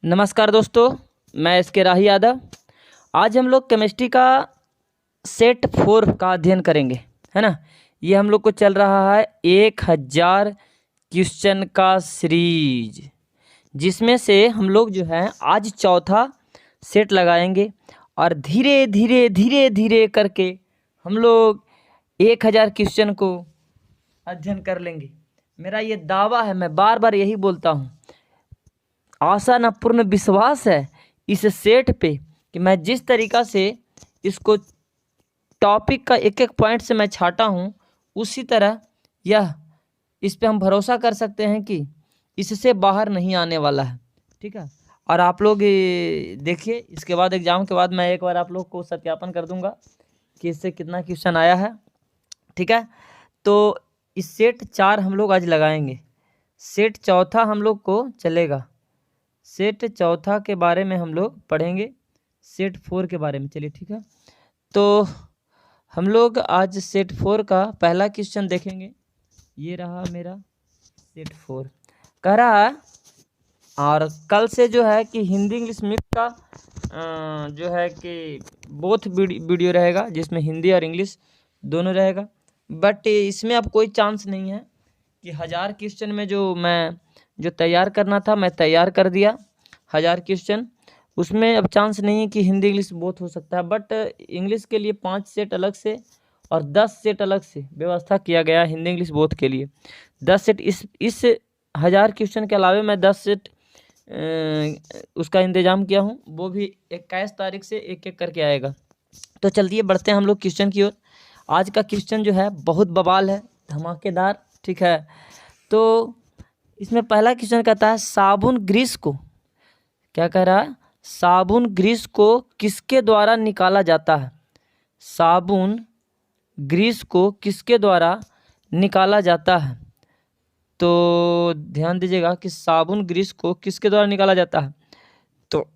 नमस्कार दोस्तों, मैं एस.के. राही यादव। आज हम लोग केमिस्ट्री का सेट 4 का अध्ययन करेंगे, है ना। ये हम लोग को चल रहा है 1000 क्वेश्चन का सीरीज, जिसमें से हम लोग जो है आज चौथा सेट लगाएंगे और धीरे धीरे करके हम लोग 1000 क्वेश्चन को अध्ययन कर लेंगे। मेरा ये दावा है, मैं बार बार यही बोलता हूँ, आशा न पूर्ण विश्वास है इस सेट पे कि मैं जिस तरीक़ा से इसको टॉपिक का एक एक पॉइंट से मैं छाटा हूँ, उसी तरह यह इस पे हम भरोसा कर सकते हैं कि इससे बाहर नहीं आने वाला है। ठीक है, और आप लोग देखिए, इसके बाद एग्ज़ाम के बाद मैं एक बार आप लोग को सत्यापन कर दूंगा कि इससे कितना क्वेश्चन आया है। ठीक है, तो इस सेट 4 हम लोग आज लगाएंगे। सेट चौथा हम लोग को चलेगा। सेट चौथा के बारे में हम लोग पढ़ेंगे, सेट 4 के बारे में। चलिए ठीक है, तो हम लोग आज सेट 4 का पहला क्वेश्चन देखेंगे। ये रहा मेरा सेट 4, कह रहा है। और कल से जो है कि हिंदी इंग्लिश मिक्स का जो है कि बोथ वीडियो रहेगा, जिसमें हिंदी और इंग्लिश दोनों रहेगा। बट इसमें अब कोई चांस नहीं है कि 1000 क्वेश्चन में जो तैयार करना था मैं तैयार कर दिया 1000 क्वेश्चन। उसमें अब चांस नहीं है कि हिंदी इंग्लिश बोथ हो सकता है। बट इंग्लिश के लिए 5 सेट अलग से और 10 सेट अलग से व्यवस्था किया गया हिंदी इंग्लिश बोथ के लिए। 10 सेट इस 1000 क्वेश्चन के अलावे मैं 10 सेट उसका इंतज़ाम किया हूँ, वो भी 21 तारीख से एक एक करके आएगा। तो चलिए बढ़ते हैं हम लोग क्वेश्चन की ओर। आज का क्वेश्चन जो है बहुत बवाल है, धमाकेदार। ठीक है, तो इसमें पहला क्वेश्चन कहता है, साबुन ग्रीस को, क्या कह रहा है, साबुन ग्रीस को किसके द्वारा निकाला जाता है। साबुन ग्रीस को किसके द्वारा निकाला जाता है। तो ध्यान दीजिएगा कि साबुन ग्रीस को किसके द्वारा निकाला जाता है। तो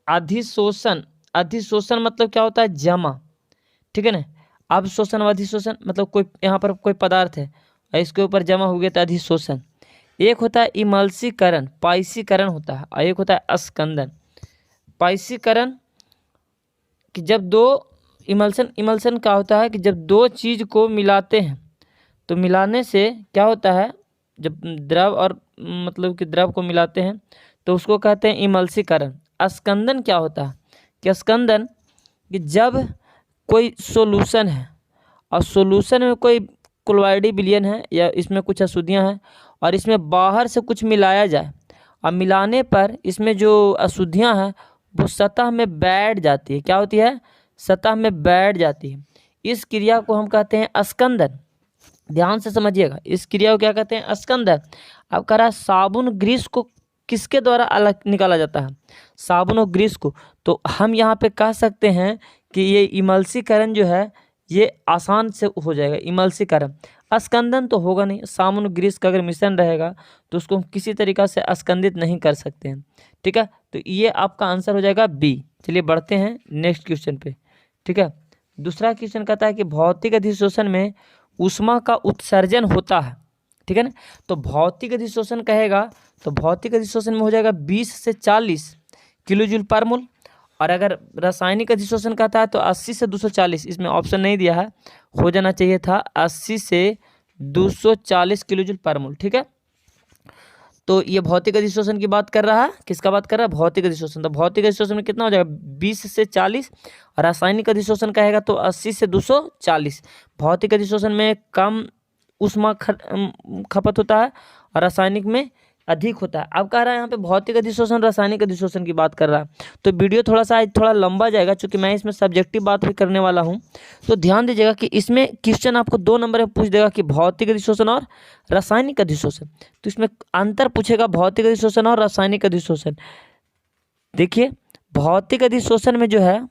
अधिशोषण, अधिशोषण मतलब क्या होता है, जमा। ठीक है ना, अवशोषण और अधिशोषण मतलब कोई यहाँ पर कोई पदार्थ है और इसके ऊपर जमा हो गया तो अधिशोषण। एक होता है इमल्सीकरण, पाइसीकरण होता है, और एक होता है अस्कंदन। पाइसीकरण कि जब दो इमल्सन क्या होता है कि जब दो चीज़ को मिलाते हैं तो मिलाने से क्या होता है, जब द्रव और मतलब कि द्रव को मिलाते हैं तो उसको कहते हैं इमल्सीकरण। अस्कंदन क्या होता है कि स्कंदन कि जब कोई सॉल्यूशन है और सॉल्यूशन में कोई क्लोराइड विलयन है या इसमें कुछ अशुद्धियाँ हैं और इसमें बाहर से कुछ मिलाया जाए और मिलाने पर इसमें जो अशुद्धियाँ हैं वो सतह में बैठ जाती है। क्या होती है, सतह में बैठ जाती है। इस क्रिया को हम कहते हैं अस्कंदन। ध्यान से समझिएगा, इस क्रिया को क्या कहते हैं, अस्कंदन। अब कह रहा है साबुन ग्रीस को किसके द्वारा अलग निकाला जाता है, साबुन और ग्रीस को। तो हम यहाँ पे कह सकते हैं कि ये इमल्सीकरण जो है ये आसान से हो जाएगा, इमल्सीकरण। अस्कंदन तो होगा नहीं, साबुन ग्रीस का अगर मिश्रण रहेगा तो उसको हम किसी तरीक़ा से अस्कंदित नहीं कर सकते हैं। ठीक है, तो ये आपका आंसर हो जाएगा बी। चलिए बढ़ते हैं नेक्स्ट क्वेश्चन पे। ठीक है, दूसरा क्वेश्चन कहता है कि भौतिक अधिशोषण में ऊष्मा का उत्सर्जन होता है। ठीक है ना, तो भौतिक अधिशोषण कहेगा तो भौतिक अधिशोषण में हो जाएगा 20 से 40 किलो जूल पर मोल। और अगर रासायनिक अधिशोषण कहता है तो 80 से 240, इसमें ऑप्शन नहीं दिया है, हो जाना चाहिए था 80 से 240 किलो जूल पर मोल। ठीक है, तो ये भौतिक अधिशोषण की बात कर रहा है, किसका बात कर रहा है, भौतिक अधिशोषण। तो भौतिक अधिशोषण में कितना हो जाएगा, 20 से 40। और रासायनिक अधिशोषण कहेगा तो 80 से 240। भौतिक अधिशोषण में कम ऊष्मा खपत होता है और रासायनिक में अधिक होता है। अब कह रहा है यहाँ पे भौतिक अधिशोषण रासायनिक अधिशोषण की बात कर रहा है, तो वीडियो थोड़ा लंबा जाएगा क्योंकि मैं इसमें सब्जेक्टिव बात भी करने वाला हूँ। तो ध्यान दीजिएगा कि इसमें क्वेश्चन आपको 2 नंबर में पूछ देगा कि भौतिक अधिशोषण और रासायनिक अधिशोषण। तो इसमें अंतर पूछेगा भौतिक अधिशोषण और रासायनिक अधिशोषण। देखिए, भौतिक अधिशोषण में जो है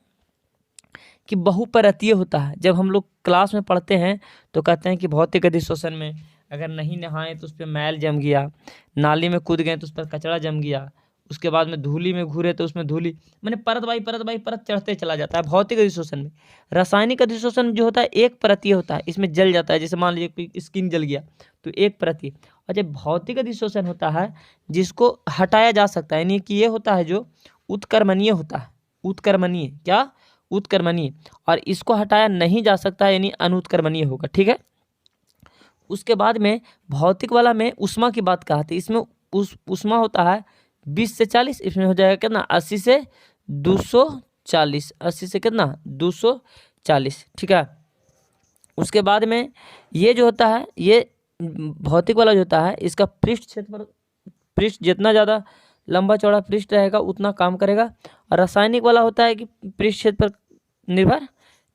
कि बहुपरतीय होता है। जब हम लोग क्लास में पढ़ते हैं तो कहते हैं कि भौतिक अधिशोषण में अगर नहीं नहाएं तो उस पर मैल जम गया, नाली में कूद गए तो उस पर कचरा जम गया, उसके बाद में धूली में घूरे तो उसमें धूली, मैंने परत बाई परत चढ़ते चला जाता है भौतिक अधिशोषण में। रासायनिक अधिशोषण जो होता है एक परतीय होता है, इसमें जल जाता है। जैसे मान लीजिए स्किन जल गया तो एक परतीय। और जब भौतिक अधिशोषण होता है जिसको हटाया जा सकता है, यानी कि ये होता है जो उत्क्रमणीय होता है, उत्क्रमणीय क्या, उत्क्रमणीय, और इसको हटाया नहीं जा सकता है यानी अनुत्क्रमणीय होगा। ठीक है, उसके बाद में भौतिक वाला में ऊष्मा की बात कहते हैं, इसमें ऊष्मा होता है 20 से 40, इसमें हो जाएगा कितना 80 से 240, 80 से कितना 240। ठीक है, उसके बाद में ये जो होता है, ये भौतिक वाला जो होता है इसका पृष्ठ क्षेत्रफल, पृष्ठ जितना ज़्यादा लंबा चौड़ा पृष्ठ रहेगा उतना काम करेगा, और रासायनिक वाला होता है कि पृष्ठ क्षेत्र पर निर्भर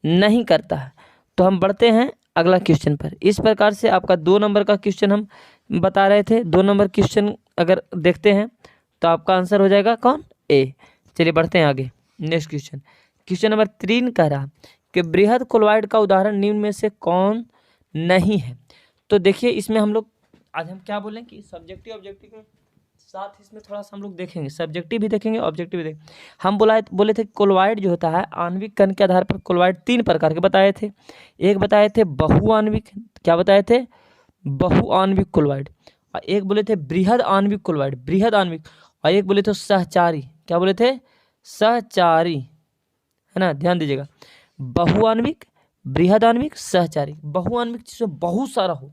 नहीं करता है। तो हम बढ़ते हैं अगला क्वेश्चन पर। इस प्रकार से आपका 2 नंबर का क्वेश्चन हम बता रहे थे। 2 नंबर क्वेश्चन अगर देखते हैं तो आपका आंसर हो जाएगा कौन, ए। चलिए बढ़ते हैं आगे, नेक्स्ट क्वेश्चन। क्वेश्चन नंबर 3 कह रहा कि बृहद क्लोराइड का उदाहरण निम्न में से कौन नहीं है। तो देखिए इसमें हम लोग आज हम क्या बोलें कि सब्जेक्टिव ऑब्जेक्टिव के साथ इसमें थोड़ा सा हम लोग देखेंगे, सब्जेक्टिव भी देखेंगे ऑब्जेक्टिव भी देखेंगे। हम बोले थे क्लोराइड जो होता है आणविक कण के आधार पर क्लोराइड 3 प्रकार के बताए थे। एक बताए थे बहुआण्विक, क्या बताए थे, बहुआण्विक क्लोराइड, और एक बोले थे बृहद आणविक क्लोराइड, बृहद आणविक, और एक बोले थे सहचारी, क्या बोले थे, सहचारी, है ना, ध्यान दीजिएगा। बहुआण्विक, बृहदान्विक, सहचारी। बहुआण्विक जिसमें बहुत सारा हो,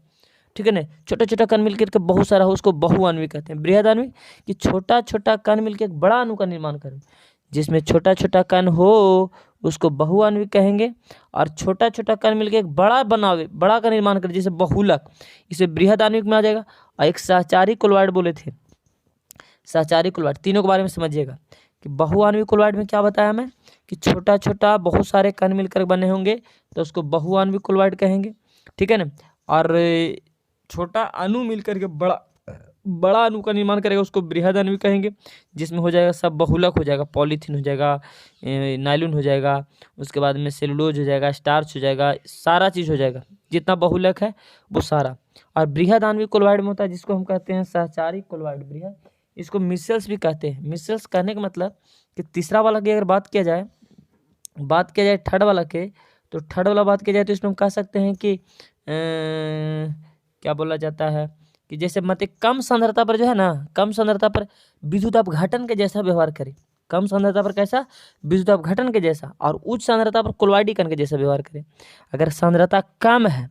ठीक है ना, छोटा छोटा कण मिलकर के बहुत सारा हो उसको बहुआण्विक कहते हैं। बृहदान्विक कि छोटा छोटा कण मिलकर एक बड़ा अणु का निर्माण करे, जिसमें छोटा छोटा कण हो उसको बहुआण्विक कहेंगे, और छोटा छोटा कण मिलकर एक बड़ा बनावे, बड़ा का निर्माण करे जैसे बहुलक, इसे बृहदान्विक में आ जाएगा। और एक सहचारी क्लोराइड बोले थे, सहचारी क्लोराइड, तीनों के बारे में समझिएगा कि बहुआण्विक क्लोराइड में क्या बताया मैं कि छोटा छोटा बहुत सारे कण मिलकर बने होंगे तो उसको बहुआण्विक क्लोराइड कहेंगे, ठीक है ना। और छोटा अणु मिलकर के बड़ा अणु का निर्माण करेगा उसको बृहदान्विक कहेंगे, जिसमें हो जाएगा सब बहुलक हो जाएगा, पॉलीथीन हो जाएगा, नायलॉन हो जाएगा, उसके बाद में सेलुलोज हो जाएगा, स्टार्च हो जाएगा, सारा चीज़ हो जाएगा, जितना बहुलक है वो सारा। और बृहदान्विक क्लोराइड में होता है जिसको हम कहते हैं सहचारी क्लोराइड, बृहद, इसको मिसल्स भी कहते हैं। मिसल्स कहने का मतलब कि तीसरा वाला की अगर बात किया जाए थर्ड वाला के, तो थर्ड वाला बात किया जाए तो इसमें हम कह सकते हैं कि क्या बोला जाता है कि जैसे मतलब कम सांद्रता पर जो है ना, कम सांद्रता पर विद्युत अपघटन के जैसा व्यवहार करे, कम सांद्रता पर कैसा, विद्युत अपघटन के जैसा, और उच्च सांद्रता पर क्लोराइडी कण के जैसा व्यवहार करे। अगर सांद्रता कम है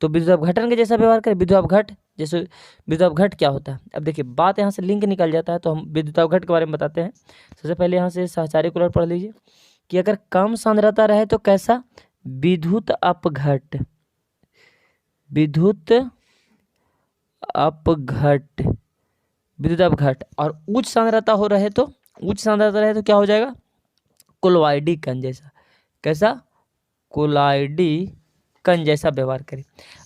तो विद्युत अपघटन के जैसा व्यवहार करे, विद्युत अपघट जैसे, विद्युत अपघट क्या होता है, अब देखिए बात यहाँ से लिंक निकल जाता है, तो हम विद्युत अपघट के बारे में बताते हैं। सबसे पहले यहाँ से सहचारी क्लोराइड पढ़ लीजिए कि अगर कम सांद्रता रहे तो कैसा, विद्युत अपघट, विद्युत अपघट, विद्युत अपघट, और उच्च सांद्रता रहे तो क्या हो जाएगा, क्लोराइडी कण जैसा, कैसा, क्लोराइडी कण जैसा व्यवहार करें।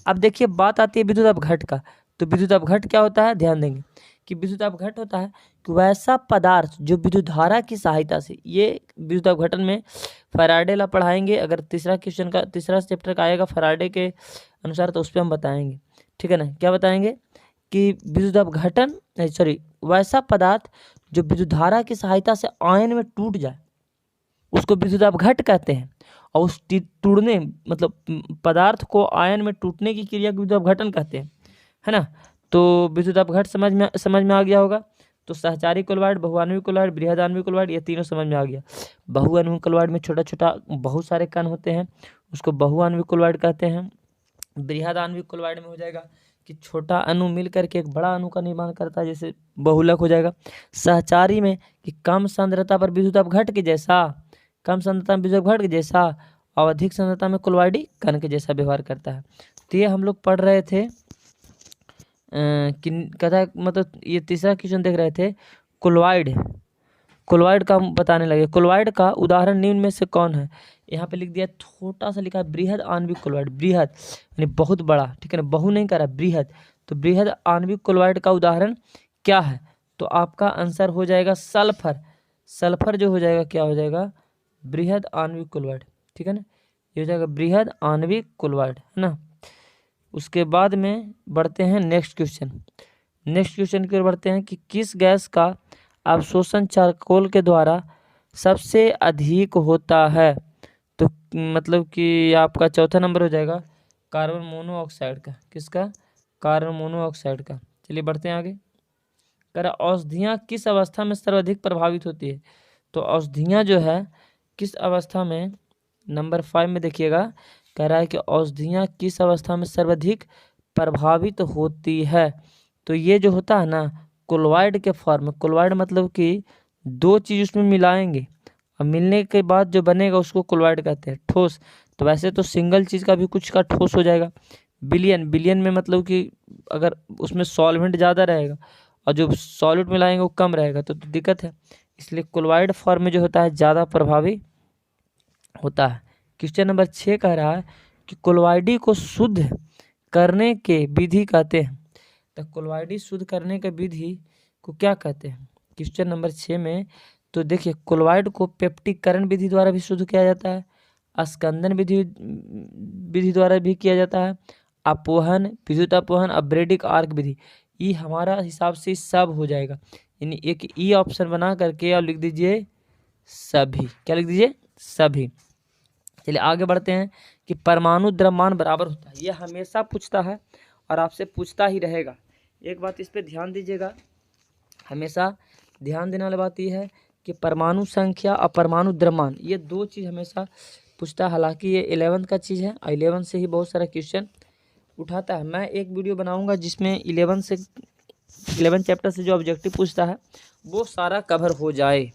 अब देखिए बात आती है विद्युत अपघट का, तो विद्युत अपघट क्या होता है, ध्यान देंगे कि विद्युत अपघट होता है कि वैसा पदार्थ जो विद्युत धारा की सहायता से, ये विद्युत अपघटन में फैराडे ला पढ़ाएंगे, अगर तीसरा क्वेश्चन का तीसरा चैप्टर का आएगा फैराडे के अनुसार तो उस पर हम बताएंगे, ठीक है ना। क्या बताएंगे कि विद्युत अपघटन वैसा पदार्थ जो विद्युत धारा की सहायता से आयन में टूट जाए उसको विद्युत अपघट कहते हैं, और उस टूटने मतलब पदार्थ को आयन में टूटने की क्रिया को विद्युत अपघटन कहते हैं, है ना। तो विद्युत अपघट समझ में आ गया होगा। तो सहचारी क्लोराइड, बहुआण्विक क्लोराइड, बृहदान्विक क्लोराइड, ये तीनों समझ में आ गया। बहुआण्विक क्लोराइड में छोटा छोटा बहुत सारे कण होते हैं उसको बहुआण्विक क्लोराइड कहते हैं। बृहदान्विक क्लोराइड में हो जाएगा कि छोटा अणु मिल करके एक बड़ा अणु का निर्माण करता है जैसे बहुलक हो जाएगा। सहचारी में कि कम सांद्रता पर विद्युत अपघट के जैसा, कम सांद्रता में विद्युत अपघट के जैसा, और अधिक सांद्रता में क्लोराइडी कण के जैसा व्यवहार करता है। तो ये हम लोग पढ़ रहे थे कि कथा मतलब ये तीसरा क्वेश्चन देख रहे थे, क्लोराइड का हम बताने लगे। क्लोराइड का उदाहरण निम्न में से कौन है, यहाँ पे लिख दिया, छोटा सा लिखा है बृहद आणविक क्लोराइड, बृहद यानी बहुत बड़ा, ठीक है ना, बहु नहीं कह रहा, बृहद। तो बृहद आणविक क्लोराइड का उदाहरण क्या है, तो आपका आंसर हो जाएगा सल्फर। सल्फर जो हो जाएगा क्या हो जाएगा, बृहद आणविक क्लोराइड, ठीक है ना, ये हो जाएगा बृहद आणविक क्लोराइड, है ना। उसके बाद में बढ़ते हैं नेक्स्ट क्वेश्चन की ओर बढ़ते हैं कि किस गैस का अवशोषण चारकोल के द्वारा सबसे अधिक होता है। तो मतलब कि आपका चौथा नंबर हो जाएगा कार्बन मोनोऑक्साइड का, किसका, कार्बन मोनोऑक्साइड का, चलिए बढ़ते हैं आगे। कह रहा औषधियाँ किस अवस्था में सर्वाधिक प्रभावित होती है। तो औषधियाँ जो है किस अवस्था में, नंबर 5 में देखिएगा, कह रहा है कि औषधियाँ किस अवस्था में सर्वाधिक प्रभावित होती है। तो ये जो होता है ना कोलॉइड के फॉर्म में, कोलॉइड मतलब कि दो चीज़ उसमें मिलाएंगे और मिलने के बाद जो बनेगा उसको कोलॉइड कहते हैं, ठोस। तो वैसे तो सिंगल चीज़ का भी कुछ का ठोस हो जाएगा। बिलियन, बिलियन में मतलब कि अगर उसमें सॉल्वेंट ज़्यादा रहेगा और जो सॉल्यूट मिलाएंगे वो कम रहेगा तो दिक्कत है। इसलिए कोलॉइड फॉर्म में जो होता है ज़्यादा प्रभावी होता है। क्वेश्चन नंबर 6 कह रहा है कि कोलॉइडी को शुद्ध करने के विधि कहते हैं। तो कोलॉइडी शुद्ध करने के विधि को क्या कहते हैं क्वेश्चन नंबर 6 में। तो देखिए कोलॉइड को पेप्टिकरण विधि द्वारा भी शुद्ध किया जाता है, अस्कंदन विधि द्वारा भी किया जाता है, अपोहन, विद्युत अपोहन, अब्रेडिक आर्क विधि। ये हमारा हिसाब से सब हो जाएगा, यानी एक ई ऑप्शन बना करके आप लिख दीजिए सभी। क्या लिख दीजिए? सभी। चलिए आगे बढ़ते हैं कि परमाणु द्रव्यमान बराबर होता है। यह हमेशा पूछता है और आपसे पूछता ही रहेगा। एक बात इस पे ध्यान दीजिएगा, हमेशा ध्यान देने वाली बात यह है कि परमाणु संख्या और परमाणु द्रव्यमान ये दो चीज़ हमेशा पूछता है। हालांकि ये 11th का चीज़ है और 11 से ही बहुत सारा क्वेश्चन उठाता है। मैं एक वीडियो बनाऊंगा जिसमें 11 चैप्टर से जो ऑब्जेक्टिव पूछता है वो सारा कवर हो जाए।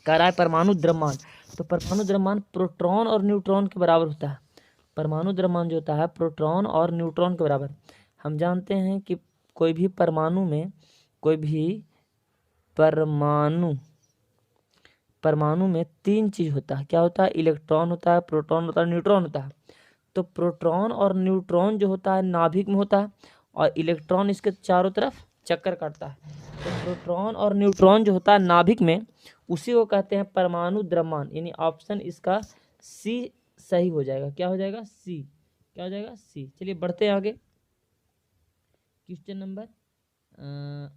कह रहा है परमाणु द्रव्यमान। तो परमाणु द्रव्यमान प्रोटॉन और न्यूट्रॉन के बराबर होता है। परमाणु द्रव्यमान जो होता है प्रोटॉन और न्यूट्रॉन के बराबर। हम जानते हैं कि कोई भी परमाणु में तीन चीज़ होता है। क्या होता है? इलेक्ट्रॉन होता है, प्रोटॉन होता है, न्यूट्रॉन होता है। तो प्रोटॉन और न्यूट्रॉन जो होता है नाभिक में होता है और इलेक्ट्रॉन इसके चारों तरफ चक्कर काटता है। तो प्रोटॉन और न्यूट्रॉन जो होता है नाभिक में, उसी को कहते हैं परमाणु द्रव्यमान। यानी ऑप्शन इसका सी सही हो जाएगा। क्या हो जाएगा? सी। क्या हो जाएगा? सी। चलिए बढ़ते हैं आगे। क्वेश्चन नंबर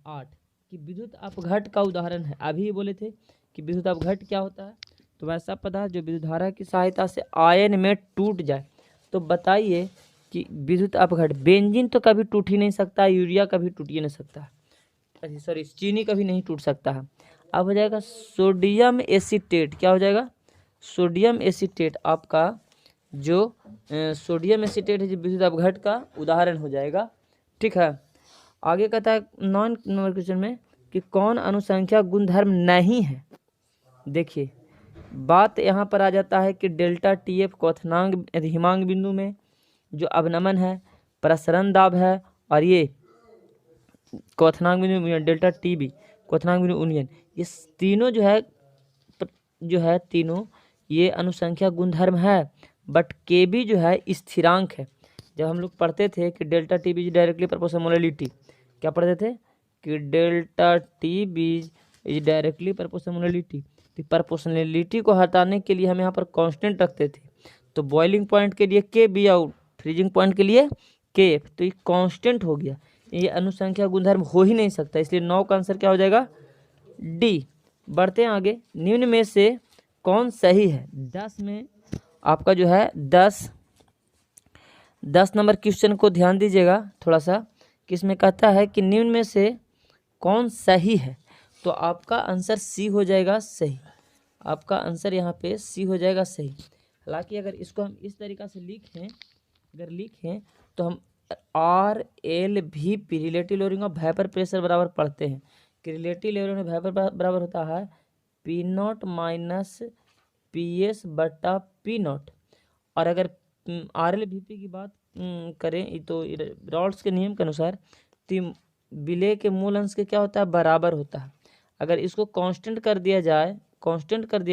8 कि विद्युत अपघट का उदाहरण है। अभी बोले थे कि विद्युत अपघट क्या होता है। तो वैसा पदार्थ जो विद्युत धारा की सहायता से आयन में टूट जाए। तो बताइए कि विद्युत अपघट, बेंजीन तो कभी टूट ही नहीं सकता, यूरिया कभी टूट ही नहीं सकता, सॉरी चीनी कभी नहीं टूट सकता है। अब हो जाएगा सोडियम एसीटेट। क्या हो जाएगा? सोडियम एसीटेट आपका जो सोडियम एसीटेट है जो विद्युत अपघट का उदाहरण हो जाएगा। ठीक है। आगे कहता है 9 नंबर क्वेश्चन में कि कौन अनुसंख्या गुणधर्म नहीं है। देखिए बात यहाँ पर आ जाता है कि डेल्टा टीएफ क्वथनांक अधिमांग बिंदु में जो अवनमन है, प्रसरण दाब है और ये क्वथनांक बिंदु डेल्टा टीबी क्वथनांक बिंदु उन्नयन, ये तीनों जो है तीनों ये अनुसंख्या गुणधर्म है। बट के बी जो है स्थिरांक है। जब हम लोग पढ़ते थे कि delta T B directly proportionality, क्या पढ़ते थे कि delta T B is directly proportionality. तो प्रोपोर्शनलिटी को हटाने के लिए हम यहाँ पर कांस्टेंट रखते थे। तो बॉइलिंग पॉइंट के लिए के बी और फ्रीजिंग पॉइंट के लिए के एफ, तो ये कांस्टेंट हो गया। ये अनुसंख्या गुणधर्म हो ही नहीं सकता, इसलिए 9 का आंसर क्या हो जाएगा? डी। बढ़ते हैं आगे। निम्न में से कौन सही है? 10 में आपका जो है 10 नंबर क्वेश्चन को ध्यान दीजिएगा थोड़ा सा, किसमें कहता है कि निम्न में से कौन सही है। तो आपका आंसर सी हो जाएगा सही। आपका आंसर यहाँ पे सी हो जाएगा सही। हालांकि अगर इसको हम इस तरीक़ा से लिखें तो हम R L V P relative lowering of vapour pressure बराबर पढ़ते हैं कि रिलेटिव लोअरिंग ऑफ वेपर बराबर होता है P not minus P S बटा पी नॉट। और अगर आर एल वी पी की बात करें तो रॉल्स के नियम के अनुसार तो विलय के मूल अंश के क्या होता है? बराबर होता है। अगर इसको कांस्टेंट कर दिया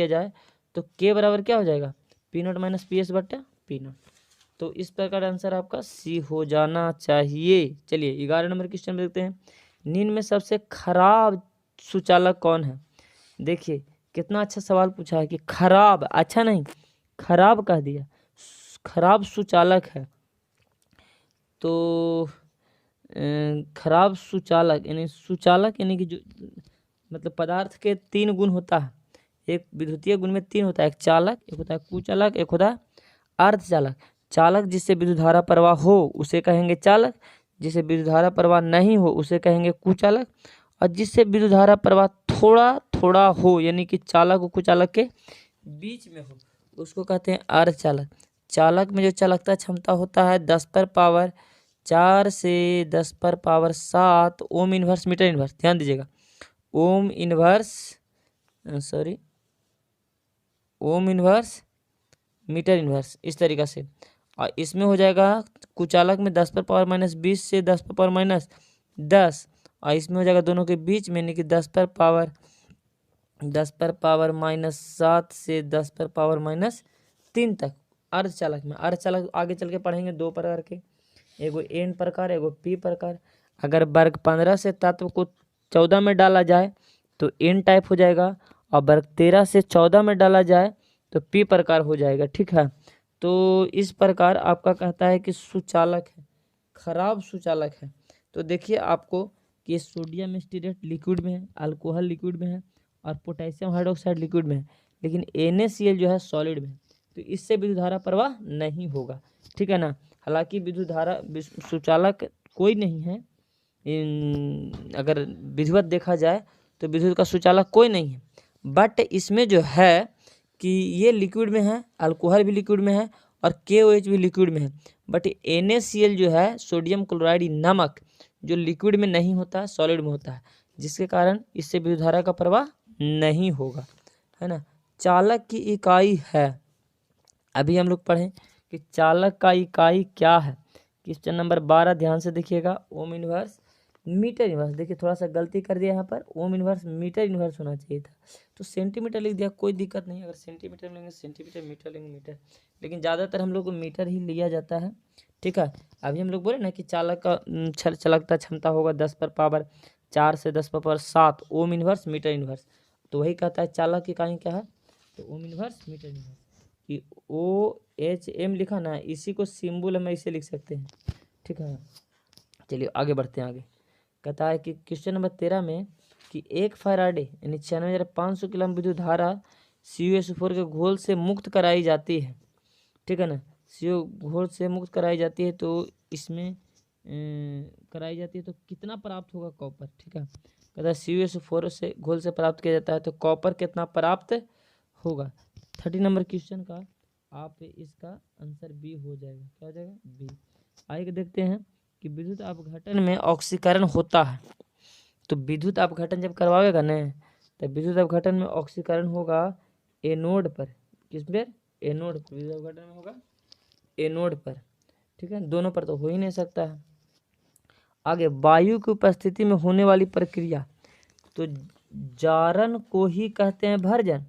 जाए तो के बराबर क्या हो जाएगा? P not minus P S बटा पी नॉट। तो इस प्रकार आंसर आपका सी हो जाना चाहिए। चलिए 11 नंबर क्वेश्चन में देखते हैं। निम्न में सबसे खराब सुचालक कौन है? देखिए कितना अच्छा सवाल पूछा है कि खराब, अच्छा नहीं खराब कह दिया, खराब सुचालक है। तो खराब सुचालक यानी कि जो मतलब पदार्थ के 3 गुण होता है। एक विद्युतीय गुण में 3 होता है, एक चालक, एक होता है कुचालक, एक होता है अर्धचालक। चालक जिससे विद्युत धारा प्रवाह हो उसे कहेंगे चालक, जिसे विद्युत धारा प्रवाह नहीं हो उसे कहेंगे कुचालक, और जिससे विद्युत धारा प्रवाह थोड़ा थोड़ा हो यानी कि चालक और कुचालक के बीच में हो उसको कहते हैं अर्धचालक। चालक में जो चालकता क्षमता होता है 10⁻⁴ से 10⁻⁷ ओम इनवर्स मीटर इनवर्स, ध्यान दीजिएगा, ओम इनवर्स मीटर इनवर्स, इस तरीक़ा से। और इसमें हो जाएगा कुचालक में 10⁻⁻20 से 10⁻⁻10, और इसमें हो जाएगा दोनों के बीच में यानी कि 10⁻⁷ से 10⁻³ तक अर्धचालक में। अर्धचालक आगे चल के पढ़ेंगे दो प्रकार के, एगो एन प्रकार एगो पी प्रकार। अगर वर्ग 15 से तत्व को 14 में डाला जाए तो एन टाइप हो जाएगा, और वर्ग 13 से 14 में डाला जाए तो पी प्रकार हो जाएगा, ठीक है। तो इस प्रकार आपका कहता है कि सुचालक है, खराब सुचालक है। तो देखिए आपको कि सोडियम स्टीरेट लिक्विड में है, अल्कोहल लिक्विड में है, और पोटेशियम हाइड्रोक्साइड लिक्विड में है, लेकिन NaCl जो है सॉलिड में है, तो इससे विद्युत धारा प्रवाह नहीं होगा, ठीक है ना। हालांकि विद्युत धारा सुचालक कोई नहीं है, अगर विधिवत देखा जाए तो विद्युत का सुचालक कोई नहीं है, बट इसमें जो है कि ये लिक्विड में है, अल्कोहल भी लिक्विड में है, और KOH भी लिक्विड में है, बट NaCl जो है सोडियम क्लोराइड नमक जो लिक्विड में नहीं होता है, सॉलिड में होता है, जिसके कारण इससे विद्युत धारा का प्रवाह नहीं होगा, है ना। चालक की इकाई है, अभी हम लोग पढ़ें कि चालक का इकाई क्या है। क्वेश्चन नंबर 12 ध्यान से देखिएगा, ओम इनवर्स मीटर इनवर्स। देखिए थोड़ा सा गलती कर दिया यहाँ पर, ओम इनवर्स मीटर इनवर्स होना चाहिए था, तो सेंटीमीटर लिख दिया, कोई दिक्कत नहीं। अगर सेंटीमीटर लेंगे सेंटीमीटर, मीटर लेंगे मीटर, लेकिन ज़्यादातर हम लोग को मीटर ही लिया जाता है, ठीक है। अभी हम लोग बोले ना कि चालक का चालकता क्षमता होगा 10⁻⁴ से 10⁻⁷ ओम इनवर्स मीटर इनवर्स, तो वही कहता है चालक की इकाई क्या है, तो ओम इनवर्स मीटर इनवर्स। कि OHM लिखा ना, इसी को सिंबल हम ऐसे लिख सकते हैं, ठीक है। चलिए आगे बढ़ते हैं। आगे कहता है कि क्वेश्चन नंबर 13 में कि 1 फैराडे यानी 96,500 किलोम विद्युत धारा CuSO4 के घोल से मुक्त कराई जाती है, ठीक है ना। CO घोल से मुक्त कराई जाती है, तो इसमें कराई जाती है तो कितना प्राप्त होगा, कॉपर, ठीक है। कहता है CuSO4 से घोल से प्राप्त किया जाता है तो कॉपर कितना प्राप्त होगा। 30 नंबर क्वेश्चन का आप इसका आंसर बी हो जाएगा, क्या हो जाएगा, बी। आगे देखते हैं कि विद्युत अपघटन में ऑक्सीकरण होता है, तो विद्युत अपघटन जब करवाएगा ना तो विद्युत अपघटन में ऑक्सीकरण होगा एनोड पर, किस पर, एनोड पर, विद्युत अपघटन में होगा एनोड पर, ठीक है। दोनों पर तो हो ही नहीं सकता है। आगे वायु की उपस्थिति में होने वाली प्रक्रिया, तो जारण को ही कहते हैं भर्जन,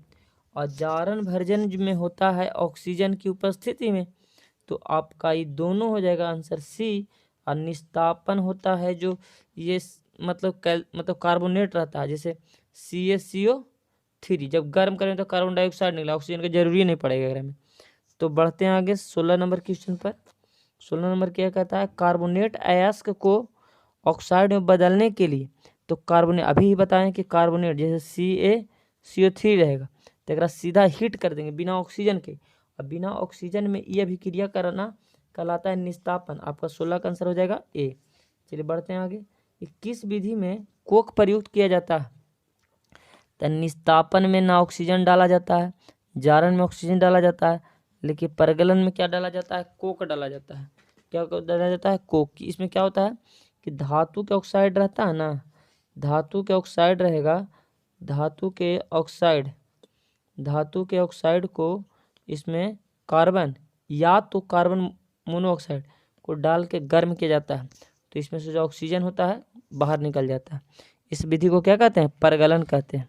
और जारण भर्जन में होता है ऑक्सीजन की उपस्थिति में, तो आपका ये दोनों हो जाएगा आंसर सी। और निस्तापन होता है जो ये मतलब कार्बोनेट रहता है, जैसे CaCO3, जब गर्म करें तो कार्बन डाइऑक्साइड निकला, ऑक्सीजन का जरूरी नहीं पड़ेगा अगर हमें। तो बढ़ते हैं आगे 16 नंबर क्वेश्चन पर। 16 नंबर क्या कहता है, कार्बोनेट अयस्क को ऑक्साइड में बदलने के लिए, तो कार्बोनेट अभी ही बताएं कि कार्बोनेट जैसे CaCO3 रहेगा तो एक सीधा हीट कर देंगे बिना ऑक्सीजन के, और बिना ऑक्सीजन में ये अभिक्रिया करना कहलाता है निस्तापन। आपका 16 का आंसर हो जाएगा ए। चलिए बढ़ते हैं आगे, किस विधि में कोक प्रयुक्त किया जाता है, तो निस्तापन में ना ऑक्सीजन डाला जाता है, जारण में ऑक्सीजन डाला जाता है, लेकिन परगलन में क्या डाला जाता है, कोक डाला जाता है। क्या डाला जाता है, कोक। इसमें क्या होता है कि धातु के ऑक्साइड रहता है ना, धातु के ऑक्साइड रहेगा, धातु के ऑक्साइड को इसमें कार्बन या तो कार्बन मोनोऑक्साइड को डाल के गर्म किया जाता है, तो इसमें से जो ऑक्सीजन होता है बाहर निकल जाता है। इस विधि को क्या कहते हैं, परगलन कहते हैं।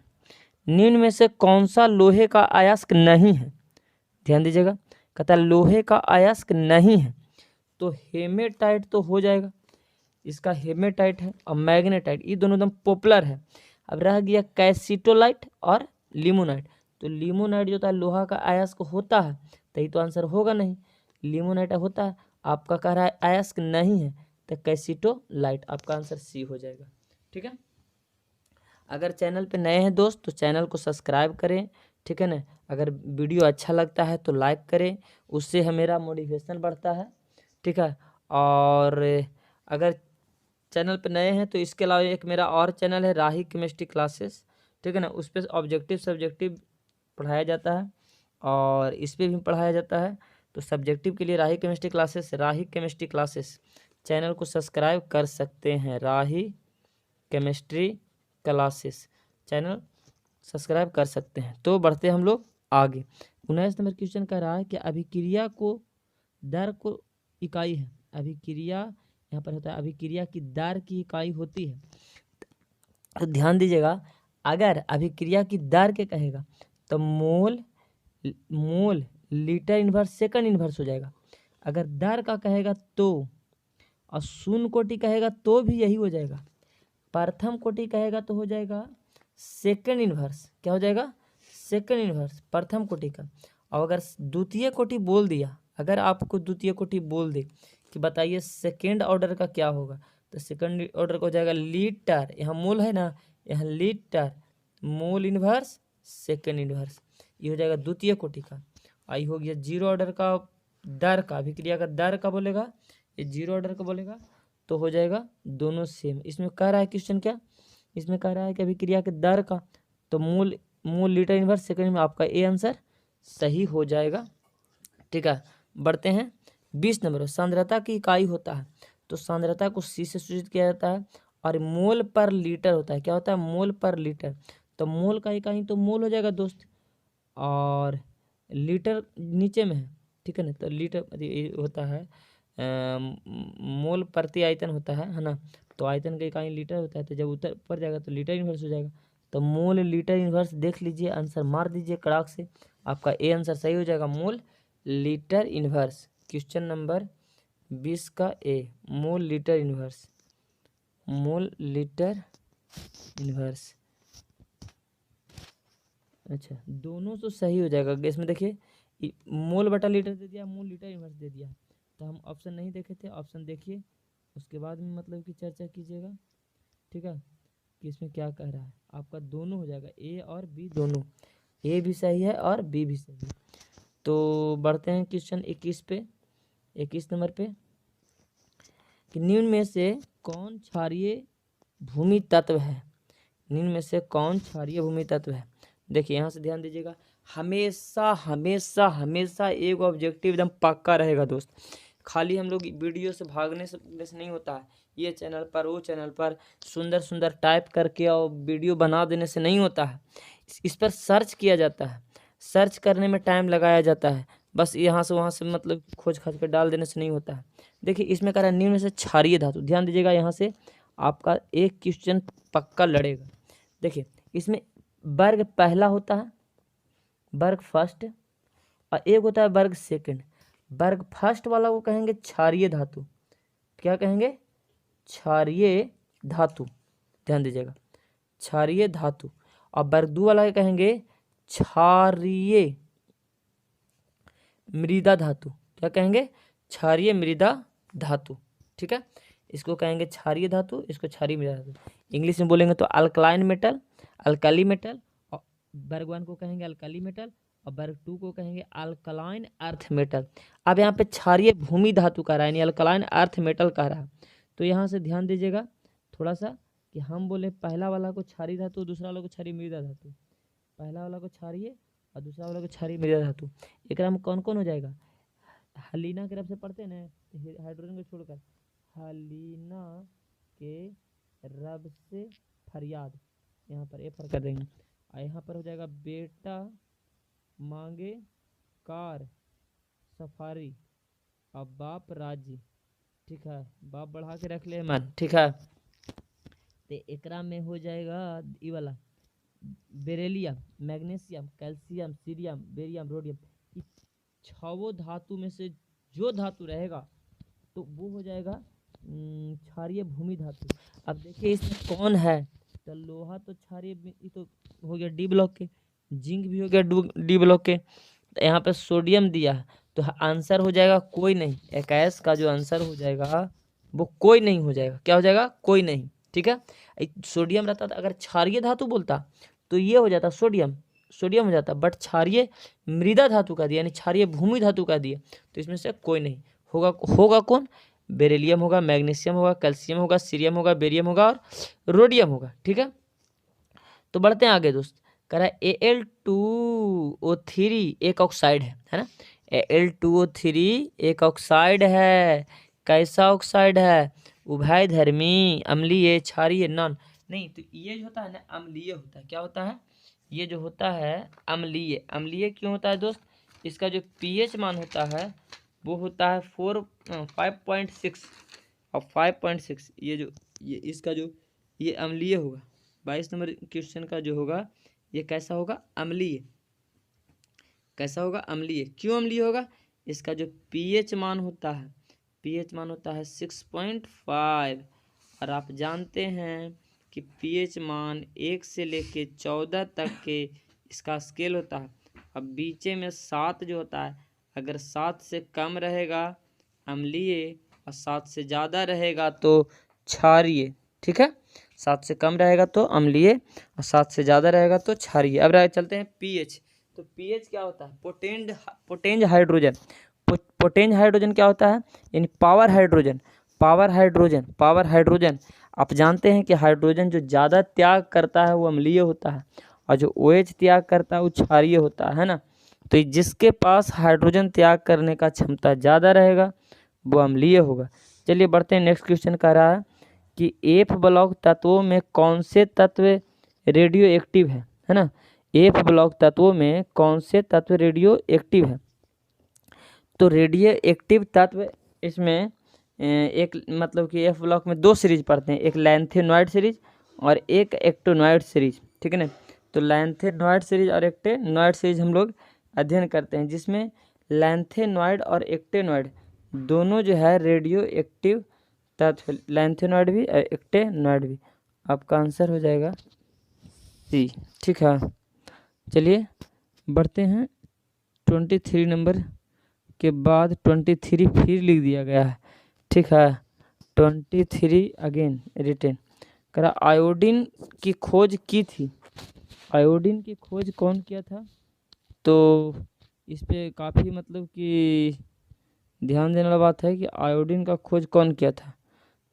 निम्न में से कौन सा लोहे का अयस्क नहीं है, ध्यान दीजिएगा, कहता है लोहे का अयस्क नहीं है, तो हेमेटाइट तो हो जाएगा, इसका हेमेटाइट है, और मैग्नेटाइट, ये दोनों एकदम पॉपुलर है। अब रह गया कैसिटोलाइट और लिमोनाइट, तो लिमोनाइट जो था लोहा का अयस्क होता है, तो ये तो आंसर होगा नहीं, लिमोनाइट होता है, आपका कह रहा है अयस्क नहीं है, तो कैसिटोलाइट, आपका आंसर सी हो जाएगा, ठीक है। अगर चैनल पे नए हैं दोस्त तो चैनल को सब्सक्राइब करें, ठीक है ना। अगर वीडियो अच्छा लगता है तो लाइक करें, उससे मेरा मोटिवेशन बढ़ता है, ठीक है। और अगर चैनल पे नए हैं तो इसके अलावा एक मेरा और चैनल है राही केमिस्ट्री क्लासेस, ठीक है ना, उस पर ऑब्जेक्टिव सब्जेक्टिव पढ़ाया जाता है और इस पर भी पढ़ाया जाता है। तो सब्जेक्टिव के लिए राही केमिस्ट्री क्लासेस चैनल को सब्सक्राइब कर सकते हैं। राही केमिस्ट्री क्लासेस चैनल सब्सक्राइब कर सकते हैं। तो बढ़ते हम लोग आगे। 19 नंबर क्वेश्चन कह रहा है कि अभिक्रिया को दर को इकाई है। अभिक्रिया यहाँ पर होता है, अभिक्रिया की दर की इकाई होती है। तो ध्यान दीजिएगा, अगर अभिक्रिया की दर के कहेगा तो मोल लीटर इन्वर्स सेकंड इन्वर्स हो जाएगा। अगर दर का कहेगा तो, और शून्य कोटि कहेगा तो भी यही हो जाएगा। प्रथम कोटि कहेगा तो हो जाएगा सेकंड इन्वर्स। क्या हो जाएगा? सेकंड इन्वर्स प्रथम कोटि का। और अगर द्वितीय कोटि बोल दिया, अगर आपको द्वितीय कोटि बोल दे कि बताइए सेकंड ऑर्डर का क्या होगा, तो सेकंड ऑर्डर का हो जाएगा लीटर, यहाँ मोल है ना, यहाँ litre mole inverse second inverse, ये हो जाएगा द्वितीय कोटि का। आई हो गया जीरो ऑर्डर का दर का, अभिक्रिया का दर का बोलेगा, ये जीरो ऑर्डर का बोलेगा तो हो जाएगा दोनों सेम। इसमें कह रहा है क्वेश्चन क्या, इसमें कह रहा है कि अभिक्रिया के दर का, तो मोल लीटर इन्वर्स सेकंड में आपका ए आंसर सही हो जाएगा। ठीक है, बढ़ते हैं 20 नंबर। सांद्रता की इकाई होता है, तो सांद्रता को सी से सूचित किया जाता है और मोल पर लीटर होता है। क्या होता है? मोल पर लीटर। तो मोल का इकाई तो मोल हो जाएगा दोस्त, और लीटर नीचे में है, ठीक है ना, तो लीटर होता है मोल प्रति आयतन होता है ना, तो आयतन का इकाई लीटर होता है, तो जब ऊपर जाएगा तो लीटर इन्वर्स हो जाएगा। तो मोल लीटर इन्वर्स देख लीजिए, आंसर मार दीजिए कड़ाक से, आपका ए आंसर सही हो जाएगा, mole litre inverse. Question number 20 का A, mole litre inverse, mole litre inverse. अच्छा, दोनों तो सही हो जाएगा। इसमें देखिए मोल बटा लीटर दे दिया, मोल लीटर इन्वर्स दे दिया, तो हम ऑप्शन नहीं देखे थे, ऑप्शन देखिए उसके बाद में मतलब कि चर्चा कीजिएगा। ठीक है, कि इसमें क्या कह रहा है, आपका दोनों हो जाएगा, ए और बी दोनों, ए भी सही है और बी भी सही है। तो बढ़ते हैं क्वेश्चन 21 पे, 21 नंबर पे, कि निम्न में से कौन क्षारीय भूमि तत्व है? निम्न में से कौन क्षारीय भूमि तत्व है? देखिए यहाँ से ध्यान दीजिएगा, हमेशा हमेशा हमेशा एक ऑब्जेक्टिव एकदम पक्का रहेगा दोस्त। खाली हम लोग वीडियो से भागने से नहीं होता है, ये चैनल पर वो चैनल पर सुंदर सुंदर टाइप करके और वीडियो बना देने से नहीं होता है। इस पर सर्च किया जाता है, सर्च करने में टाइम लगाया जाता है, बस यहाँ से वहाँ से मतलब खोज खाज कर डाल देने से नहीं होता है। देखिए इसमें कह रहा है निम्न में से क्षारीय धातु, ध्यान दीजिएगा, यहाँ से आपका एक क्वेश्चन पक्का लड़ेगा। देखिए इसमें वर्ग पहला होता है, वर्ग फर्स्ट, और एक होता है वर्ग सेकंड। वर्ग फर्स्ट वाला को कहेंगे क्षारीय धातु, क्या कहेंगे? क्षारीय धातु, ध्यान दीजिएगा, क्षारीय धातु। और वर्ग दो वाला कहेंगे क्षारीय मृदा धातु, क्या कहेंगे? क्षारीय मृदा धातु। ठीक है, इसको कहेंगे क्षारीय धातु, इसको क्षारीय मृदा धातु। इंग्लिश में बोलेंगे तो अल्कलाइन मेटल, अल्काली मेटल, और वर्ग 1 को कहेंगे अल्काली मेटल, और वर्ग 2 को कहेंगे अल्कलाइन अर्थ मेटल। अब यहाँ पे क्षारीय भूमि धातु कह रहा है, यानी अल्कलाइन अर्थ मेटल कह रहा है। तो यहाँ से ध्यान दीजिएगा थोड़ा सा, कि हम बोले पहला वाला को क्षारीय धातु, दूसरा वाला को क्षारीय मृदा धातु, पहला वाला को क्षारीय और दूसरा वाला को क्षारीय मृदा धातु। एक में कौन कौन हो जाएगा? हलीना के रब से पढ़ते हैं ना, हाइड्रोजन को छोड़कर, हलीना के रब से फरियाद, यहाँ पर ए फर कर देंगे, और यहाँ पर हो जाएगा बेटा मांगे कार सफारी, और बाप राजी। ठीक है, बाप बढ़ा के रख ले मन। ठीक है, तो एकरा में हो जाएगा ये वाला beryllium, magnesium, calcium, cerium, barium, radium. इस छवों धातु में से जो धातु रहेगा तो वो हो जाएगा क्षारीय भूमि धातु। अब देखिए इसमें कौन है, तो लोहा तो क्षारीय, तो हो गया डी ब्लॉक के, जिंक भी हो गया डी ब्लॉक के, तो यहाँ पे सोडियम दिया है, तो आंसर हो जाएगा कोई नहीं। 21 का जो आंसर हो जाएगा वो कोई नहीं हो जाएगा। क्या हो जाएगा? कोई नहीं। ठीक है, सोडियम रहता था, अगर क्षारीय धातु बोलता तो ये हो जाता सोडियम, सोडियम हो जाता, बट क्षारीय मृदा धातु का दिया, यानी क्षारीय भूमि धातु का दिया, तो इसमें से कोई नहीं होगा। होगा कौन? बेरिलियम होगा, मैग्नीशियम होगा, कैल्शियम होगा, सीरियम होगा, बेरियम होगा और रोडियम होगा। ठीक है, तो बढ़ते हैं आगे दोस्त। कह रहा है Al2O3 एक ऑक्साइड है ना। Al2O3 एक ऑक्साइड है। कैसा ऑक्साइड है? उभयधर्मी, अम्लीय, क्षारीय, नॉन। नहीं, तो ये जो होता है ना अम्लीय होता है। क्या होता है? ये जो होता है अम्लीय। अम्लीय क्यों होता है दोस्त? इसका जो pH मान होता है वो होता है 5.6 और 5.6। ये इसका जो ये अम्लीय होगा। 22 नंबर क्वेश्चन का जो होगा ये कैसा होगा? अम्लीय। कैसा होगा? अम्लीय। क्यों अम्लीय होगा? इसका जो pH मान होता है, pH मान होता है 6.5 और आप जानते हैं कि pH मान 1 से लेके 14 तक के इसका स्केल होता है। अब बीचे में 7 जो होता है, अगर 7 से कम रहेगा अम्लीय और 7 से ज़्यादा रहेगा तो क्षारीय। ठीक है, 7 से कम रहेगा तो अम्लीय और 7 से ज़्यादा रहेगा तो क्षारीय। अब चलते हैं pH। तो pH क्या होता है? पोटेंज हाइड्रोजन। पोटेंज हाइड्रोजन क्या होता है? यानी power hydrogen. Power hydrogen, power hydrogen. आप जानते हैं कि हाइड्रोजन जो ज़्यादा त्याग करता है वो अम्लीय होता है और जो OH त्याग करता है वो क्षारीय होता है ना। तो जिसके पास हाइड्रोजन त्याग करने का क्षमता ज़्यादा रहेगा वो अम्लीय होगा। चलिए बढ़ते हैं, नेक्स्ट क्वेश्चन कह रहा है कि एफ ब्लॉक तत्वों में कौन से तत्व रेडियो एक्टिव है ना। एफ ब्लॉक तत्वों में कौन से तत्व रेडियो एक्टिव है? तो रेडियो एक्टिव तत्व इसमें एक मतलब कि एफ ब्लॉक में 2 सीरीज पढ़ते हैं, एक लैंथेनॉइड सीरीज और एक एक्टिनॉइड सीरीज। ठीक है ना। तो लैंथेनॉइड सीरीज और एक्टिनॉइड सीरीज हम लोग अध्ययन करते हैं, जिसमें लैंथेनॉइड और एक्टिनॉइड दोनों जो है रेडियो एक्टिव तत्व। लैंथेनॉइड भी और एक्टिनॉइड भी। आपका आंसर हो जाएगा सी। ठीक है, चलिए बढ़ते हैं। 23 नंबर के बाद 23 फिर लिख दिया गया है। ठीक है, 23 अगेन रिटेन करा। आयोडीन की खोज की थी। आयोडीन की खोज कौन किया था? तो इस पे काफ़ी मतलब कि ध्यान देने वाला बात है कि आयोडीन का खोज कौन किया था।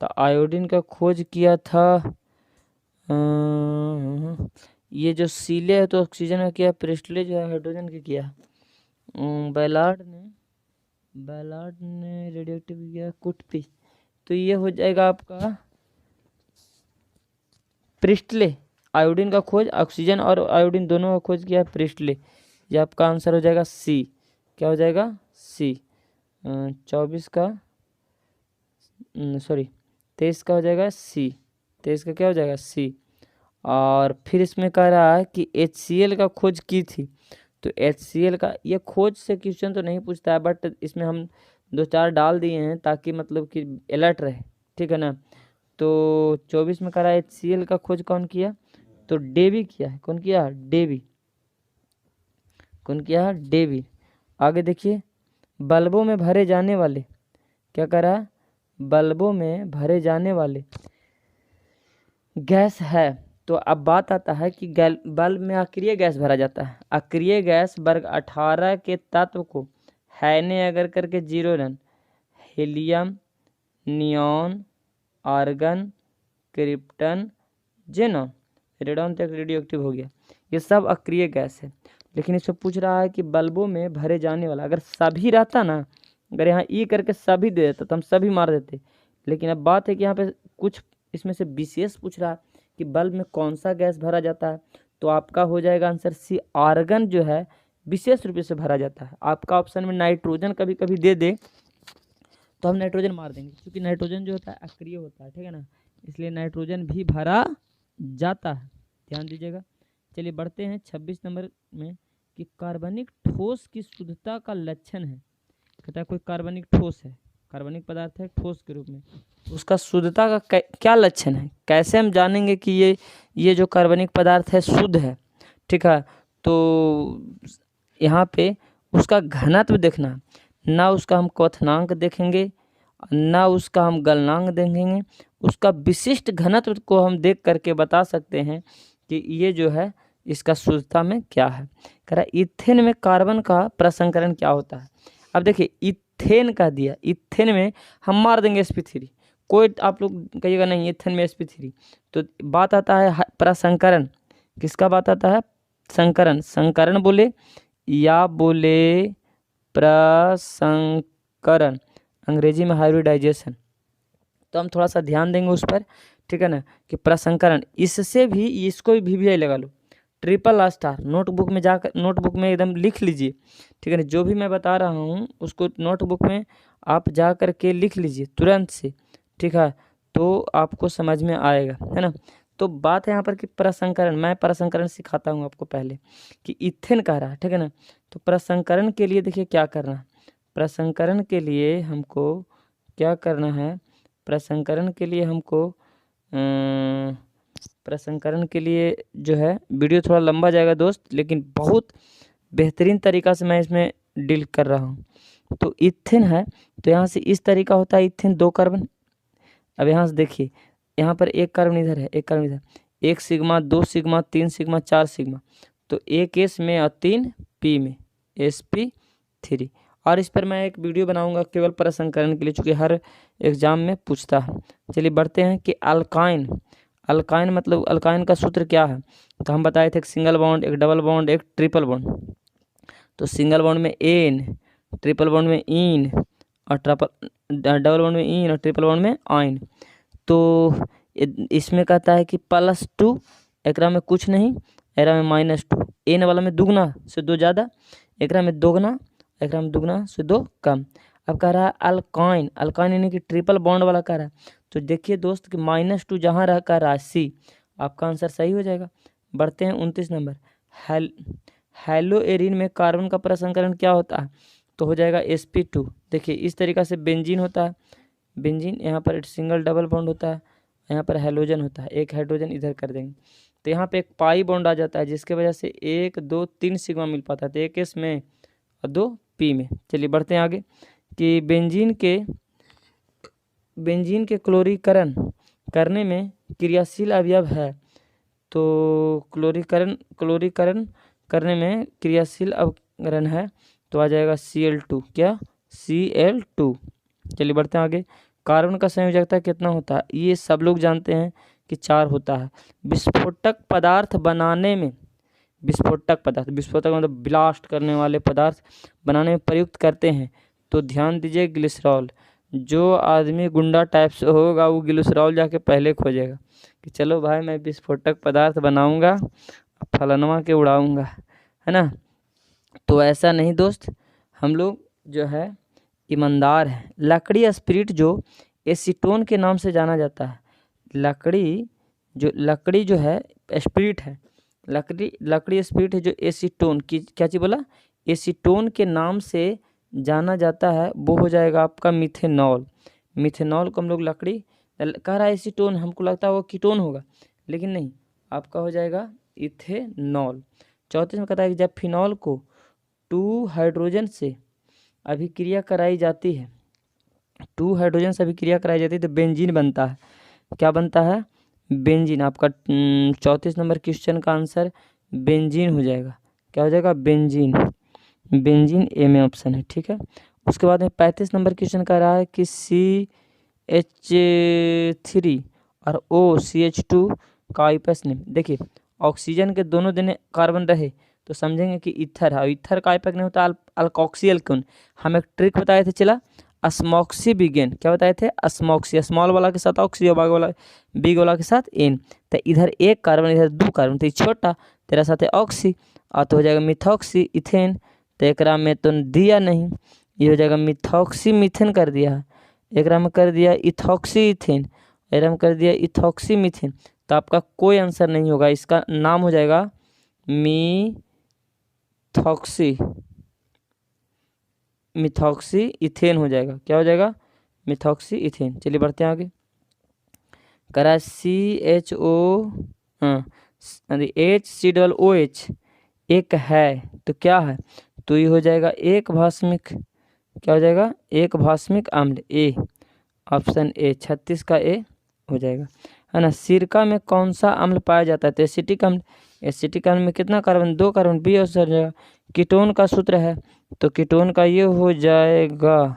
तो आयोडीन का खोज किया था ये जो सीले है तो ऑक्सीजन का किया, प्रिस्टले जो है हाइड्रोजन का किया। बैलार्ड ने रेडियोएक्टिव किया, कुटपी। तो ये हो जाएगा आपका प्रिस्टले। आयोडीन का खोज ऑक्सीजन और आयोडीन दोनों का खोज किया प्रिस्टले। ये आपका आंसर हो जाएगा सी। क्या हो जाएगा? सी। 24 का सॉरी 23 का हो जाएगा सी। 23 का क्या हो जाएगा? सी। और फिर इसमें कह रहा है कि HCl का खोज की थी। तो HCl का ये खोज से क्वेश्चन तो नहीं पूछता है, बट इसमें हम 2-4 डाल दिए हैं ताकि मतलब कि अलर्ट रहे। ठीक है ना। तो 24 में कह रहा है HCl का खोज कौन किया? तो डेवी किया है। कौन किया? डेवी। कौन किया? डेवी। आगे देखिए, बल्बों में भरे जाने वाले, क्या कह रहा है? बल्बों में भरे जाने वाले गैस है। तो अब बात आता है कि बल्ब में अक्रिय गैस भरा जाता है। अक्रिय गैस वर्ग 18 के तत्व को है ने अगर करके 0 रन, helium, neon, argon, krypton, xenon, radon तक रेडियो एक्टिव हो गया। ये सब अक्रिय गैस है। लेकिन इसमें पूछ रहा है कि बल्बों में भरे जाने वाला, अगर सभी रहता ना, अगर यहाँ ई करके सभी दे देता तो हम सभी मार देते। लेकिन अब बात है कि यहाँ पे कुछ इसमें से विशेष पूछ रहा है कि बल्ब में कौन सा गैस भरा जाता है। तो आपका हो जाएगा आंसर सी, आर्गन जो है विशेष रूप से भरा जाता है। आपका ऑप्शन में नाइट्रोजन कभी कभी दे दे तो हम नाइट्रोजन मार देंगे, क्योंकि नाइट्रोजन जो होता है अक्रिय होता है। ठीक है ना, इसलिए नाइट्रोजन भी भरा जाता है, ध्यान दीजिएगा। चलिए बढ़ते हैं 26 नंबर में कि कार्बनिक ठोस की शुद्धता का लक्षण है। कहता है कोई कार्बनिक ठोस है, कार्बनिक पदार्थ है ठोस के रूप में, उसका शुद्धता का क्या लक्षण है? कैसे हम जानेंगे कि ये जो कार्बनिक पदार्थ है शुद्ध है? ठीक है, तो यहाँ पे उसका घनत्व देखना, ना उसका हम क्वथनांक देखेंगे, ना उसका हम गलनांक देखेंगे, उसका विशिष्ट घनत्व को हम देख करके बता सकते हैं कि ये जो है इसका शुद्धता में क्या है। कह रहा है इथेन में कार्बन का प्रसंकरण क्या होता है। अब देखिए इथेन का दिया, इथेन में हम मार देंगे sp3। कोई आप लोग कहिएगा नहीं इथेन में sp3, तो बात आता है प्रसंकरण। किसका बात आता है? संकरण। संकरण बोले या बोले प्रसंकरण, अंग्रेजी में हाइब्रिडाइजेशन। तो हम थोड़ा सा ध्यान देंगे उस पर, ठीक है ना, कि प्रसंकरण। इससे भी इसको भी VVI लगा लो, ट्रिपल स्टार। नोटबुक में जाकर, नोटबुक में एकदम लिख लीजिए, ठीक है ना, जो भी मैं बता रहा हूँ उसको नोटबुक में आप जा कर के लिख लीजिए तुरंत से, ठीक है, तो आपको समझ में आएगा, है ना। तो बात है यहाँ पर कि प्रसंकरण, मैं प्रसंकरण सिखाता हूँ आपको पहले कि इथेन कह रहा है, ठीक है ना। तो प्रसंकरण के लिए देखिए क्या करना है। प्रसंकरण के लिए हमको क्या करना है? प्रसंकरण के लिए हमको प्रसंकरण के लिए जो है, वीडियो थोड़ा लंबा जाएगा दोस्त, लेकिन बहुत बेहतरीन तरीक़ा से मैं इसमें डील कर रहा हूँ। तो इथेन है, तो यहाँ से इस तरीका होता है, इथेन 2 कार्बन। अब यहाँ से देखिए, यहाँ पर 1 कार्बन इधर है, 1 कार्बन इधर, 1 सिग्मा, 2 सिग्मा, 3 सिग्मा, 4 सिग्मा, तो 1 S में और 3 P में, sp3। और इस पर मैं एक वीडियो बनाऊंगा केवल प्रसंकरण के लिए, चूँकि हर एग्ज़ाम में पूछता है। चलिए बढ़ते हैं कि अल्काइन। अल्काइन मतलब अल्काइन का सूत्र क्या है? तो हम बताए थे एक सिंगल बॉन्ड, एक डबल बॉन्ड, एक ट्रिपल बॉन्ड। तो सिंगल बॉन्ड में एन, ट्रिपल बॉन्ड में इन, और डबल बॉन्ड में इन, और ट्रिपल बॉन्ड में आइन। तो इसमें कहता है कि +2, एकरा में कुछ नहीं, एकरा में -2, एन वाला में दुगना से 2 ज़्यादा, एकरा में दोगुना, एकरा में दुगना से 2 कम। अब कह रहा है अल्काइन, अल्काइन यानी कि ट्रिपल बॉन्ड वाला कह रहा है। तो देखिए दोस्त कि -2 जहाँ रह का राशि, आपका आंसर सही हो जाएगा। बढ़ते हैं 29 नंबर। हेलोएरिन में कार्बन का प्रसंकरण क्या होता है? तो हो जाएगा sp2। देखिए इस तरीक़ा से बेंजीन होता है, बेंजीन यहाँ पर सिंगल डबल बॉन्ड होता है, यहाँ पर हेलोजन होता है, एक हाइड्रोजन इधर कर देंगे, तो यहाँ पे एक पाई बॉन्ड आ जाता है, जिसके वजह से 1 2 3 सिग्मा मिल पाता है, तो 1 S में और 2 P में। चलिए बढ़ते हैं आगे कि बेंजीन के क्लोरीकरण करने में क्रियाशील अवयव है। तो क्लोरीकरण करने में क्रियाशील अवकरण है, तो आ जाएगा Cl2। क्या? Cl2। चलिए बढ़ते हैं आगे। कार्बन का संयोजकता कितना होता है? ये सब लोग जानते हैं कि 4 होता है। विस्फोटक पदार्थ बनाने में, विस्फोटक मतलब ब्लास्ट करने वाले पदार्थ बनाने में प्रयुक्त करते हैं, तो ध्यान दीजिए ग्लिसरॉल। जो आदमी गुंडा टाइप से होगा वो ग्लिसरॉल जाके पहले खोजेगा कि चलो भाई मैं विस्फोटक पदार्थ बनाऊंगा, फलनवा के उड़ाऊंगा, है ना। तो ऐसा नहीं दोस्त, हम लोग जो है ईमानदार है। लकड़ी स्पिरिट जो एसीटोन के नाम से जाना जाता है, लकड़ी जो है स्पिरिट है, लकड़ी स्पिरिट है जो एसीटोन की, क्या चीज़ बोला, एसीटोन के नाम से जाना जाता है, वो हो जाएगा आपका मिथेनॉल। मिथेनॉल को हम लोग लकड़ी कह रहा है, एसीटोन हमको लगता है वो कीटोन होगा, लेकिन नहीं, आपका हो जाएगा इथेनॉल। 34 में कहता है कि जब फिनॉल को 2 हाइड्रोजन से अभिक्रिया कराई जाती है, 2 हाइड्रोजन से अभिक्रिया कराई जाती है, तो बेंजीन बनता है। क्या बनता है? बेंजीन। आपका 34 नंबर क्वेश्चन का आंसर बेंजीन हो जाएगा। क्या हो जाएगा? बेंजीन। बेंजीन ए में ऑप्शन है, ठीक है। उसके बाद में 35 नंबर क्वेश्चन कह रहा है कि CH3 और OCH2 का आइपैक्स नेम। देखिए ऑक्सीजन के दोनों देने कार्बन रहे तो समझेंगे कि ईथर है, ईथर का आइपैक्स नहीं होता अल्कोक्सी एल्कोन। हम एक ट्रिक बताए थे, चला अस्मॉक्सी बिगेन। क्या बताए थे? अस्मॉक्सी, स्मॉल वाला के साथ ऑक्सी और बिग वाला के साथ एन। तो इधर 1 कार्बन, इधर 2 कार्बन, तो छोटा तेरा साथ है ऑक्सी, और तो हो जाएगा मिथॉक्सी इथेन। तो एकरा में तो दिया नहीं, ये हो जाएगा मिथॉक्सी मीथेन कर दिया है, एकरा में कर दिया इथॉक्सी इथेन, एकरा में कर दिया इथॉक्सी मीथेन। तो आपका कोई आंसर नहीं होगा, इसका नाम हो जाएगा मिथॉक्सी इथेन हो जाएगा। क्या हो जाएगा? Methoxy ethane. चलिए बढ़ते हैं आगे। करा CHO HCOOH एक है, तो क्या है? तो ये हो जाएगा एक भास्मिक, क्या हो जाएगा? एक भास्मिक अम्ल, ए, ऑप्शन ए, 36 का ए हो जाएगा, है ना। सिरका में कौन सा अम्ल पाया जाता है? तो एसिटिक अम्ल। एसिटिक अम्ल में कितना कार्बन? 2 कार्बन, बी हो जाएगा। कीटोन का सूत्र है, तो कीटोन का ये हो जाएगा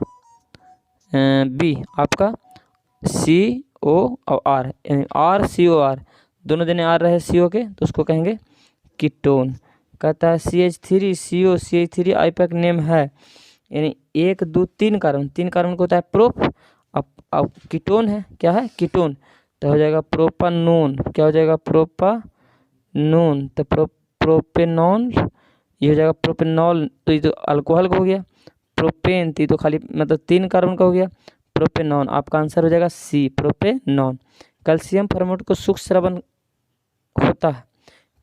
बी आपका CO और R, यानी RCOR दोनों जने R रहे CO के तो उसको कहेंगे कीटोन। कहता है CH3CO CH3 आईपैक नेम है, यानी 1 2 3 कार्बन, 3 कार्बन को होता है प्रोप। अब कीटोन है, क्या है कीटोन, तो हो जाएगा प्रोपानोन। क्या हो जाएगा प्रोपानोन, तो प्रोपेनॉल ये हो जाएगा प्रोपेनॉल, तो ये तो अल्कोहल का हो गया। प्रोपेन तो खाली मतलब 3 कार्बन का हो गया, प्रोपेनॉन। आपका आंसर हो जाएगा C प्रोपेनॉन। कैल्शियम फॉर्मेट को सूक्ष्म स्रवन होता है,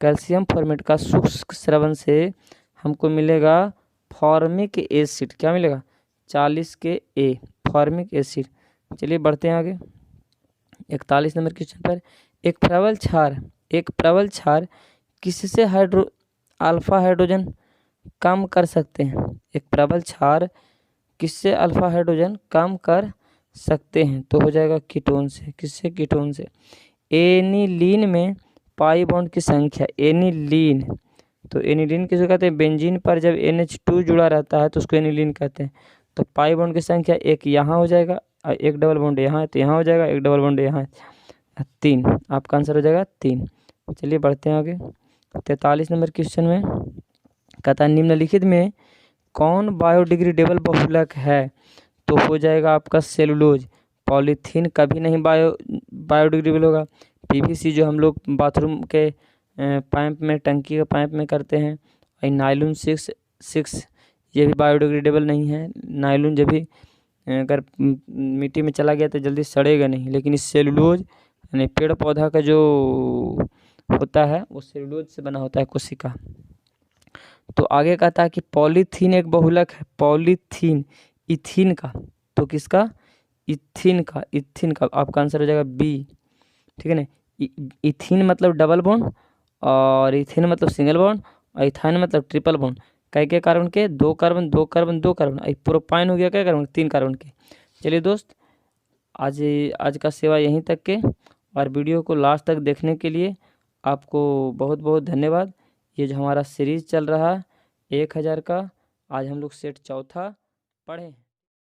कैल्शियम फॉर्मेट का सूक्ष्म स्रवन से हमको मिलेगा फॉर्मिक एसिड। क्या मिलेगा 40 के A फॉर्मिक एसिड। चलिए बढ़ते हैं आगे 41 नंबर क्वेश्चन पर। एक प्रबल क्षार किससे अल्फा हाइड्रोजन कम कर सकते हैं। एक प्रबल क्षार किससे अल्फा हाइड्रोजन कम कर सकते हैं, तो हो जाएगा कीटोन से। किससे, कीटोन से। एनिलीन में पाई बॉन्ड की संख्या, एनिलीन, तो एनिलीन किसे कहते हैं, बेंजीन पर जब NH2 जुड़ा रहता है तो उसको एनिलीन कहते हैं। तो पाई बॉन्ड की संख्या एक यहाँ हो जाएगा और एक डबल बॉन्ड यहाँ है, तो यहाँ हो जाएगा, एक डबल बॉन्ड यहाँ है, 3। आपका आंसर हो जाएगा 3। चलिए बढ़ते हैं आगे 43 नंबर क्वेश्चन में। कहता है निम्नलिखित में कौन बायोडिग्रेडेबल बहुलक है, तो हो जाएगा आपका सेलुलोज। पॉलीथीन कभी नहीं बायोडिग्रेडेबल होगा। PVC जो हम लोग बाथरूम के पाइप में, टंकी के पाइप में करते हैं, और नायलॉन 6 ये भी बायोडिग्रेडेबल नहीं है। नायलॉन जब भी अगर मिट्टी में चला गया तो जल्दी सड़ेगा नहीं, लेकिन इस सेलुलोज यानी पेड़ पौधा का जो होता है वो सेलुलोज से बना होता है, कोशिका। तो आगे कहता है कि पॉलीथीन एक बहुलक है, पॉलीथीन इथीन का, तो किसका, इथीन का। आपका आंसर हो जाएगा B, ठीक है ना। इथीन मतलब डबल बॉन्ड, और इथीन मतलब सिंगल बॉन्ड, और इथाइन मतलब ट्रिपल बॉन्ड। क्या कार्बन के, 2 कार्बन 2 कार्बन 2 कार्बन। प्रोपाइन हो गया क्या कार्बन, 3 कार्बन के। चलिए दोस्त, आज का सेवा यहीं तक के, और वीडियो को लास्ट तक देखने के लिए आपको बहुत बहुत धन्यवाद। ये जो हमारा सीरीज़ चल रहा है 1000 का, आज हम लोग सेट चौथा पढ़े।